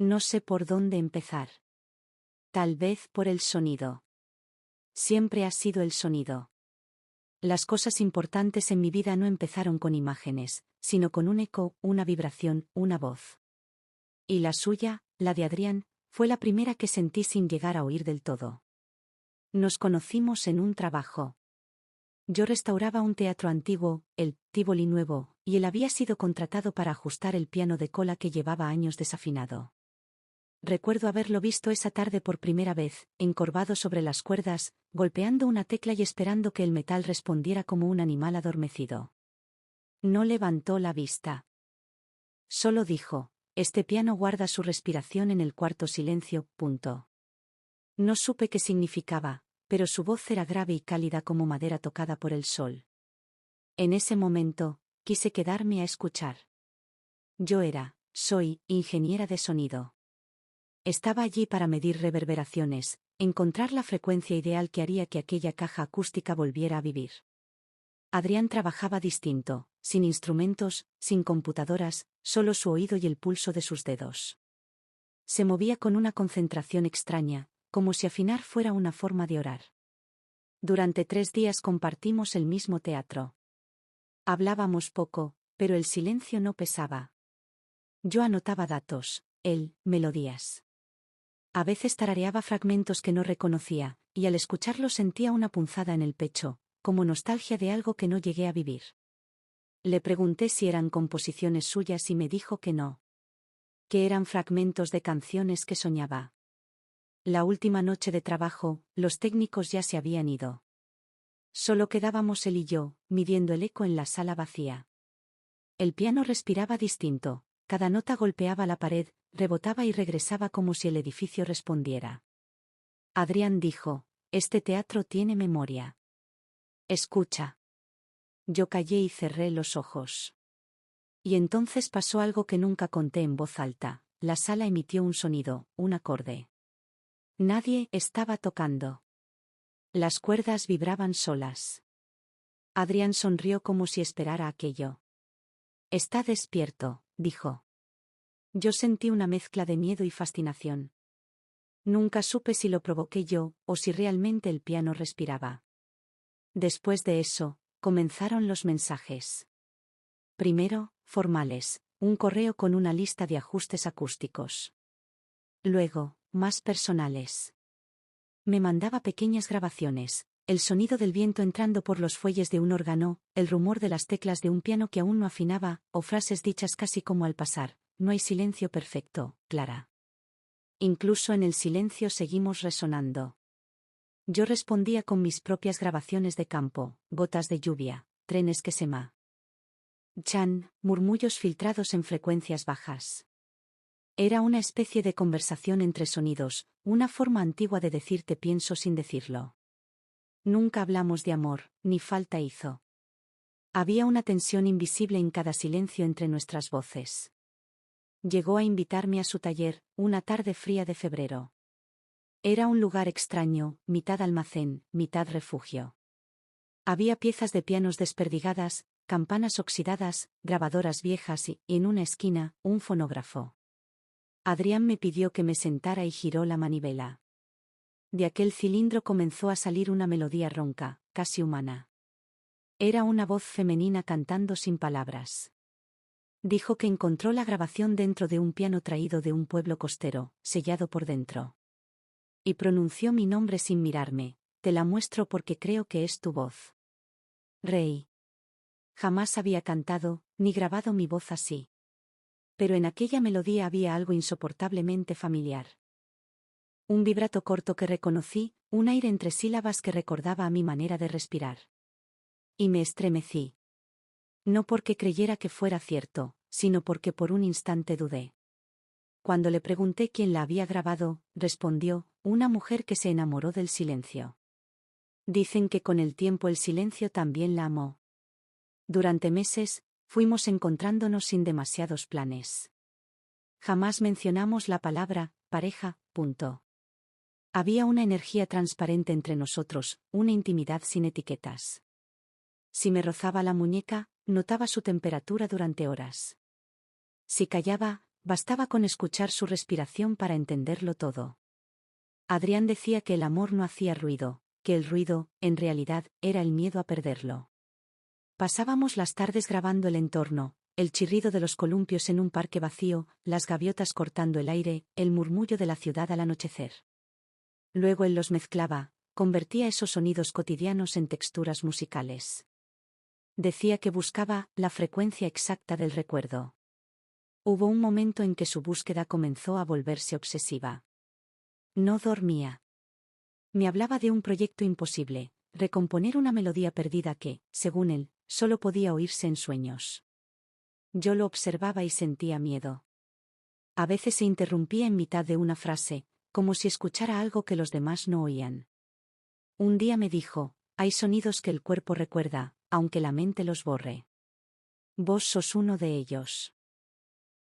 No sé por dónde empezar. Tal vez por el sonido. Siempre ha sido el sonido. Las cosas importantes en mi vida no empezaron con imágenes, sino con un eco, una vibración, una voz. Y la suya, la de Adrián, fue la primera que sentí sin llegar a oír del todo. Nos conocimos en un trabajo. Yo restauraba un teatro antiguo, el Tívoli Nuevo, y él había sido contratado para ajustar el piano de cola que llevaba años desafinado. Recuerdo haberlo visto esa tarde por primera vez, encorvado sobre las cuerdas, golpeando una tecla y esperando que el metal respondiera como un animal adormecido. No levantó la vista. Solo dijo: «Este piano guarda su respiración en el cuarto silencio, punto». No supe qué significaba, pero su voz era grave y cálida como madera tocada por el sol. En ese momento, quise quedarme a escuchar. Soy ingeniera de sonido. Estaba allí para medir reverberaciones, encontrar la frecuencia ideal que haría que aquella caja acústica volviera a vivir. Adrián trabajaba distinto, sin instrumentos, sin computadoras, solo su oído y el pulso de sus dedos. Se movía con una concentración extraña, como si afinar fuera una forma de orar. Durante 3 días compartimos el mismo teatro. Hablábamos poco, pero el silencio no pesaba. Yo anotaba datos, él, melodías. A veces tarareaba fragmentos que no reconocía, y al escucharlos sentía una punzada en el pecho, como nostalgia de algo que no llegué a vivir. Le pregunté si eran composiciones suyas y me dijo que no. Que eran fragmentos de canciones que soñaba. La última noche de trabajo, los técnicos ya se habían ido. Solo quedábamos él y yo, midiendo el eco en la sala vacía. El piano respiraba distinto, cada nota golpeaba la pared, rebotaba y regresaba como si el edificio respondiera. Adrián dijo: «Este teatro tiene memoria. Escucha». Yo callé y cerré los ojos. Y entonces pasó algo que nunca conté en voz alta. La sala emitió un sonido, un acorde. Nadie estaba tocando. Las cuerdas vibraban solas. Adrián sonrió como si esperara aquello. «Está despierto», dijo. Yo sentí una mezcla de miedo y fascinación. Nunca supe si lo provoqué yo, o si realmente el piano respiraba. Después de eso, comenzaron los mensajes. Primero, formales, un correo con una lista de ajustes acústicos. Luego, más personales. Me mandaba pequeñas grabaciones, el sonido del viento entrando por los fuelles de un órgano, el rumor de las teclas de un piano que aún no afinaba, o frases dichas casi como al pasar: «No hay silencio perfecto, Clara. Incluso en el silencio seguimos resonando». Yo respondía con mis propias grabaciones de campo: gotas de lluvia, trenes que se chan, murmullos filtrados en frecuencias bajas. Era una especie de conversación entre sonidos, una forma antigua de decir te pienso sin decirlo. Nunca hablamos de amor, ni falta hizo. Había una tensión invisible en cada silencio entre nuestras voces. Llegó a invitarme a su taller, una tarde fría de febrero. Era un lugar extraño, mitad almacén, mitad refugio. Había piezas de pianos desperdigadas, campanas oxidadas, grabadoras viejas y, en una esquina, un fonógrafo. Adrián me pidió que me sentara y giró la manivela. De aquel cilindro comenzó a salir una melodía ronca, casi humana. Era una voz femenina cantando sin palabras. Dijo que encontró la grabación dentro de un piano traído de un pueblo costero, sellado por dentro. Y pronunció mi nombre sin mirarme: «Te la muestro porque creo que es tu voz». Reí. Jamás había cantado, ni grabado mi voz así. Pero en aquella melodía había algo insoportablemente familiar. Un vibrato corto que reconocí, un aire entre sílabas que recordaba a mi manera de respirar. Y me estremecí. No porque creyera que fuera cierto, sino porque por un instante dudé. Cuando le pregunté quién la había grabado, respondió: «Una mujer que se enamoró del silencio». Dicen que con el tiempo el silencio también la amó. Durante meses, fuimos encontrándonos sin demasiados planes. Jamás mencionamos la palabra pareja, punto. Había una energía transparente entre nosotros, una intimidad sin etiquetas. Si me rozaba la muñeca, notaba su temperatura durante horas. Si callaba, bastaba con escuchar su respiración para entenderlo todo. Adrián decía que el amor no hacía ruido, que el ruido, en realidad, era el miedo a perderlo. Pasábamos las tardes grabando el entorno, el chirrido de los columpios en un parque vacío, las gaviotas cortando el aire, el murmullo de la ciudad al anochecer. Luego él los mezclaba, convertía esos sonidos cotidianos en texturas musicales. Decía que buscaba la frecuencia exacta del recuerdo. Hubo un momento en que su búsqueda comenzó a volverse obsesiva. No dormía. Me hablaba de un proyecto imposible, recomponer una melodía perdida que, según él, solo podía oírse en sueños. Yo lo observaba y sentía miedo. A veces se interrumpía en mitad de una frase, como si escuchara algo que los demás no oían. Un día me dijo, hay sonidos que el cuerpo recuerda, aunque la mente los borre. Vos sos uno de ellos.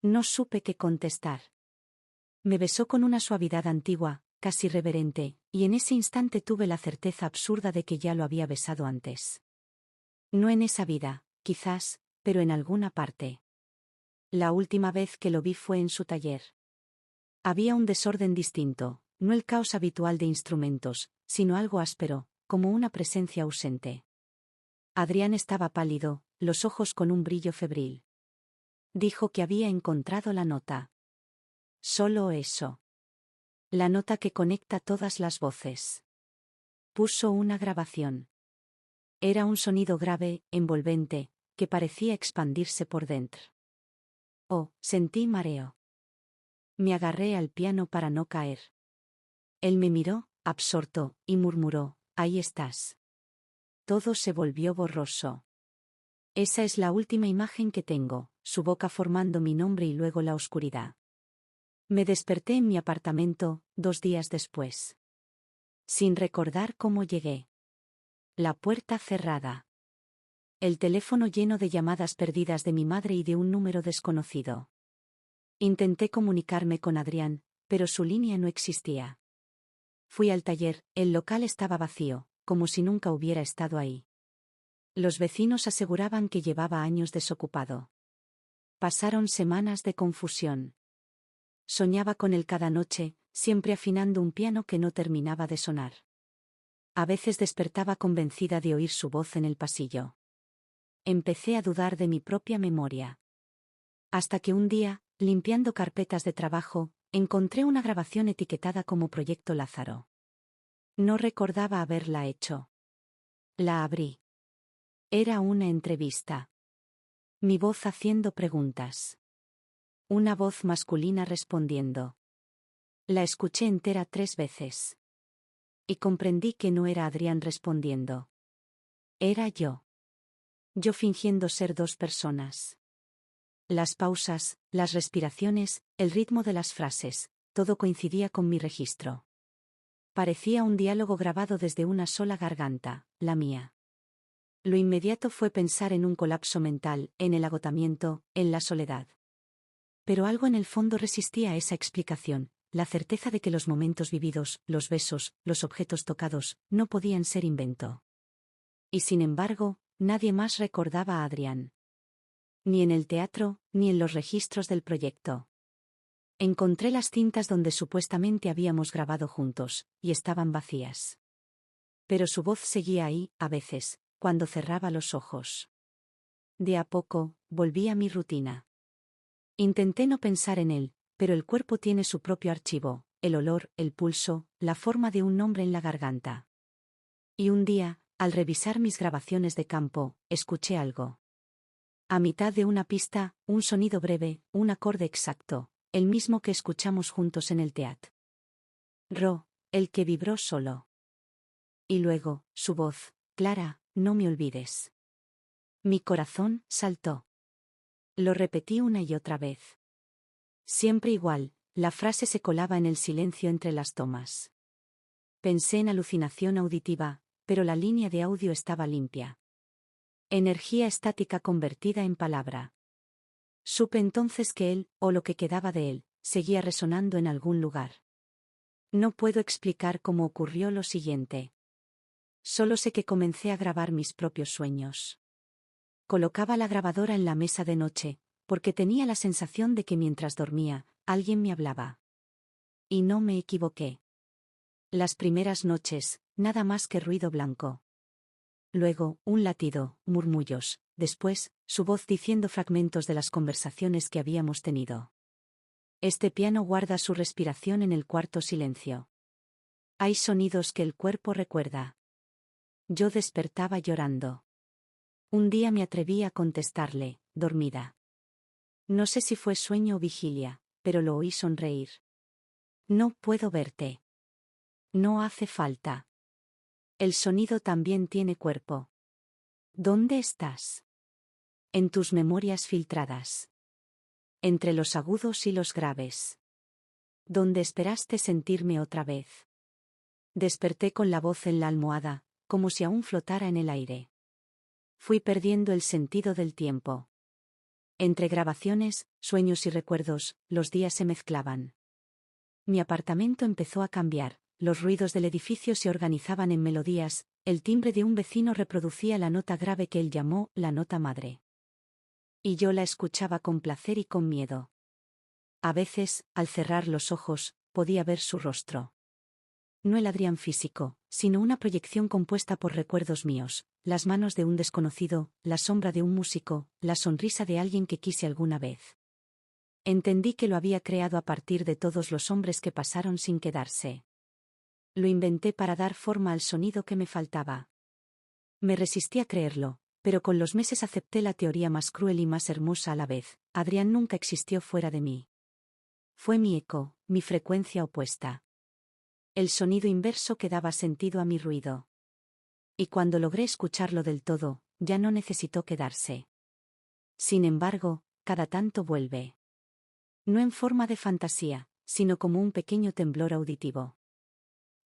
No supe qué contestar. Me besó con una suavidad antigua, casi reverente, y en ese instante tuve la certeza absurda de que ya lo había besado antes. No en esa vida, quizás, pero en alguna parte. La última vez que lo vi fue en su taller. Había un desorden distinto, no el caos habitual de instrumentos, sino algo áspero, como una presencia ausente. Adrián estaba pálido, los ojos con un brillo febril. Dijo que había encontrado la nota. Solo eso. La nota que conecta todas las voces. Puso una grabación. Era un sonido grave, envolvente, que parecía expandirse por dentro. Oh, sentí mareo. Me agarré al piano para no caer. Él me miró, absorto, y murmuró, ahí estás. Todo se volvió borroso. Esa es la última imagen que tengo, su boca formando mi nombre y luego la oscuridad. Me desperté en mi apartamento, 2 días después. Sin recordar cómo llegué. La puerta cerrada. El teléfono lleno de llamadas perdidas de mi madre y de un número desconocido. Intenté comunicarme con Adrián, pero su línea no existía. Fui al taller, el local estaba vacío, como si nunca hubiera estado ahí. Los vecinos aseguraban que llevaba años desocupado. Pasaron semanas de confusión. Soñaba con él cada noche, siempre afinando un piano que no terminaba de sonar. A veces despertaba convencida de oír su voz en el pasillo. Empecé a dudar de mi propia memoria. Hasta que un día, limpiando carpetas de trabajo, encontré una grabación etiquetada como Proyecto Lázaro. No recordaba haberla hecho. La abrí. Era una entrevista. Mi voz haciendo preguntas. Una voz masculina respondiendo. La escuché entera 3 veces. Y comprendí que no era Adrián respondiendo. Era yo. Yo fingiendo ser 2 personas. Las pausas, las respiraciones, el ritmo de las frases, todo coincidía con mi registro. Parecía un diálogo grabado desde una sola garganta, la mía. Lo inmediato fue pensar en un colapso mental, en el agotamiento, en la soledad. Pero algo en el fondo resistía a esa explicación, la certeza de que los momentos vividos, los besos, los objetos tocados, no podían ser invento. Y sin embargo, nadie más recordaba a Adrián. Ni en el teatro, ni en los registros del proyecto. Encontré las cintas donde supuestamente habíamos grabado juntos, y estaban vacías. Pero su voz seguía ahí, a veces, cuando cerraba los ojos. De a poco, volví a mi rutina. Intenté no pensar en él, pero el cuerpo tiene su propio archivo, el olor, el pulso, la forma de un nombre en la garganta. Y un día, al revisar mis grabaciones de campo, escuché algo. A mitad de una pista, un sonido breve, un acorde exacto, el mismo que escuchamos juntos en el teatro. El que vibró solo. Y luego, su voz, Clara, no me olvides. Mi corazón saltó. Lo repetí una y otra vez. Siempre igual, la frase se colaba en el silencio entre las tomas. Pensé en alucinación auditiva, pero la línea de audio estaba limpia. Energía estática convertida en palabra. Supe entonces que él, o lo que quedaba de él, seguía resonando en algún lugar. No puedo explicar cómo ocurrió lo siguiente. Solo sé que comencé a grabar mis propios sueños. Colocaba la grabadora en la mesa de noche, porque tenía la sensación de que mientras dormía, alguien me hablaba. Y no me equivoqué. Las primeras noches, nada más que ruido blanco. Luego, un latido, murmullos, después, su voz diciendo fragmentos de las conversaciones que habíamos tenido. Este piano guarda su respiración en el cuarto silencio. Hay sonidos que el cuerpo recuerda. Yo despertaba llorando. Un día me atreví a contestarle, dormida. No sé si fue sueño o vigilia, pero lo oí sonreír. No puedo verte. No hace falta. El sonido también tiene cuerpo. ¿Dónde estás? En tus memorias filtradas. Entre los agudos y los graves. ¿Dónde esperaste sentirme otra vez? Desperté con la voz en la almohada, como si aún flotara en el aire. Fui perdiendo el sentido del tiempo. Entre grabaciones, sueños y recuerdos, los días se mezclaban. Mi apartamento empezó a cambiar, los ruidos del edificio se organizaban en melodías, el timbre de un vecino reproducía la nota grave que él llamó la nota madre. Y yo la escuchaba con placer y con miedo. A veces, al cerrar los ojos, podía ver su rostro. No el Adrián físico, sino una proyección compuesta por recuerdos míos, las manos de un desconocido, la sombra de un músico, la sonrisa de alguien que quise alguna vez. Entendí que lo había creado a partir de todos los hombres que pasaron sin quedarse. Lo inventé para dar forma al sonido que me faltaba. Me resistí a creerlo, pero con los meses acepté la teoría más cruel y más hermosa a la vez: Adrián nunca existió fuera de mí. Fue mi eco, mi frecuencia opuesta. El sonido inverso que daba sentido a mi ruido. Y cuando logré escucharlo del todo, ya no necesitó quedarse. Sin embargo, cada tanto vuelve. No en forma de fantasía, sino como un pequeño temblor auditivo.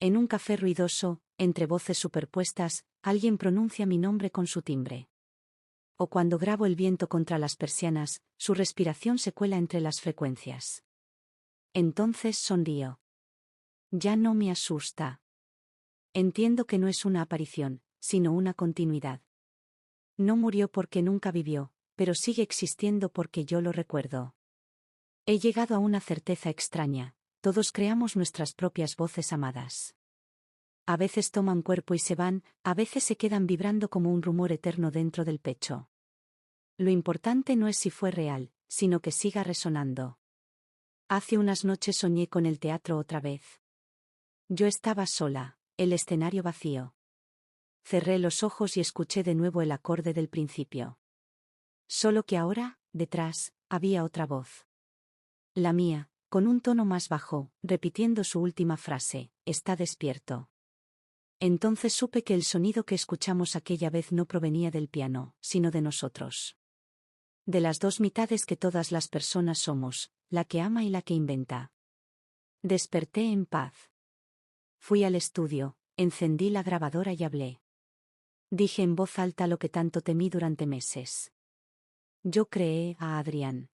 En un café ruidoso, entre voces superpuestas, alguien pronuncia mi nombre con su timbre. O cuando grabo el viento contra las persianas, su respiración se cuela entre las frecuencias. Entonces sonrío. Ya no me asusta. Entiendo que no es una aparición, sino una continuidad. No murió porque nunca vivió, pero sigue existiendo porque yo lo recuerdo. He llegado a una certeza extraña: todos creamos nuestras propias voces amadas. A veces toman cuerpo y se van, a veces se quedan vibrando como un rumor eterno dentro del pecho. Lo importante no es si fue real, sino que siga resonando. Hace unas noches soñé con el teatro otra vez. Yo estaba sola, el escenario vacío. Cerré los ojos y escuché de nuevo el acorde del principio. Solo que ahora, detrás, había otra voz. La mía, con un tono más bajo, repitiendo su última frase: está despierto. Entonces supe que el sonido que escuchamos aquella vez no provenía del piano, sino de nosotros. De las dos mitades que todas las personas somos, la que ama y la que inventa. Desperté en paz. Fui al estudio, encendí la grabadora y hablé. Dije en voz alta lo que tanto temí durante meses. Yo creé a Adrián.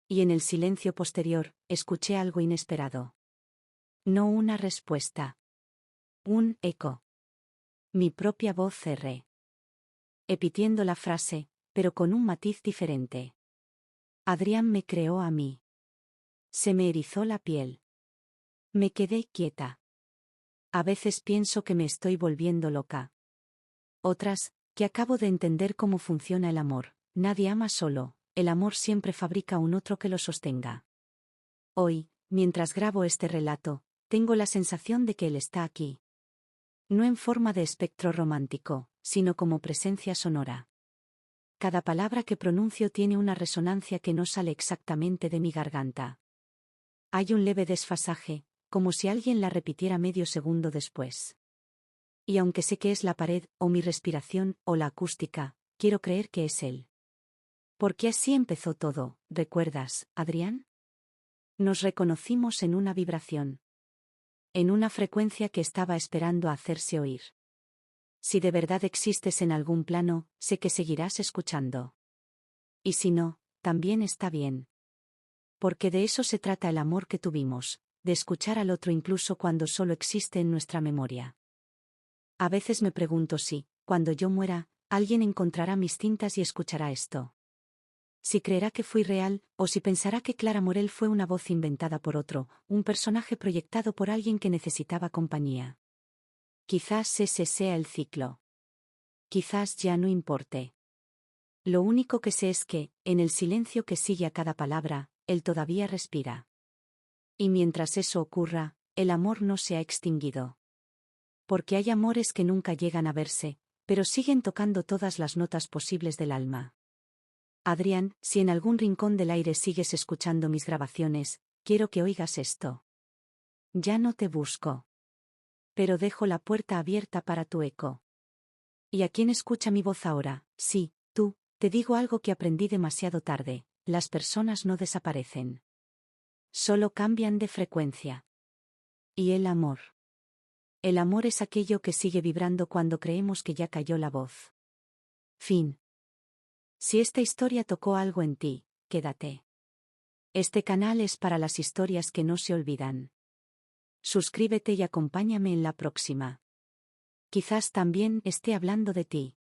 Y en el silencio posterior, escuché algo inesperado. No una respuesta. Un eco. Mi propia voz cerré. Repitiendo la frase, pero con un matiz diferente. Adrián me creó a mí. Se me erizó la piel. Me quedé quieta. A veces pienso que me estoy volviendo loca. Otras, que acabo de entender cómo funciona el amor. Nadie ama solo, el amor siempre fabrica un otro que lo sostenga. Hoy, mientras grabo este relato, tengo la sensación de que él está aquí. No en forma de espectro romántico, sino como presencia sonora. Cada palabra que pronuncio tiene una resonancia que no sale exactamente de mi garganta. Hay un leve desfasaje, como si alguien la repitiera medio segundo después. Y aunque sé que es la pared, o mi respiración, o la acústica, quiero creer que es él. Porque así empezó todo, ¿recuerdas, Adrián? Nos reconocimos en una vibración. En una frecuencia que estaba esperando a hacerse oír. Si de verdad existes en algún plano, sé que seguirás escuchando. Y si no, también está bien. Porque de eso se trata el amor que tuvimos, de escuchar al otro incluso cuando solo existe en nuestra memoria. A veces me pregunto si, cuando yo muera, alguien encontrará mis cintas y escuchará esto. Si creerá que fui real, o si pensará que Clara Morel fue una voz inventada por otro, un personaje proyectado por alguien que necesitaba compañía. Quizás ese sea el ciclo. Quizás ya no importe. Lo único que sé es que, en el silencio que sigue a cada palabra, él todavía respira. Y mientras eso ocurra, el amor no se ha extinguido. Porque hay amores que nunca llegan a verse, pero siguen tocando todas las notas posibles del alma. Adrián, si en algún rincón del aire sigues escuchando mis grabaciones, quiero que oigas esto. Ya no te busco. Pero dejo la puerta abierta para tu eco. ¿Y a quién escucha mi voz ahora? Sí, tú, te digo algo que aprendí demasiado tarde, las personas no desaparecen. Solo cambian de frecuencia. ¿Y el amor? El amor es aquello que sigue vibrando cuando creemos que ya cayó la voz. Fin. Si esta historia tocó algo en ti, quédate. Este canal es para las historias que no se olvidan. Suscríbete y acompáñame en la próxima. Quizás también esté hablando de ti.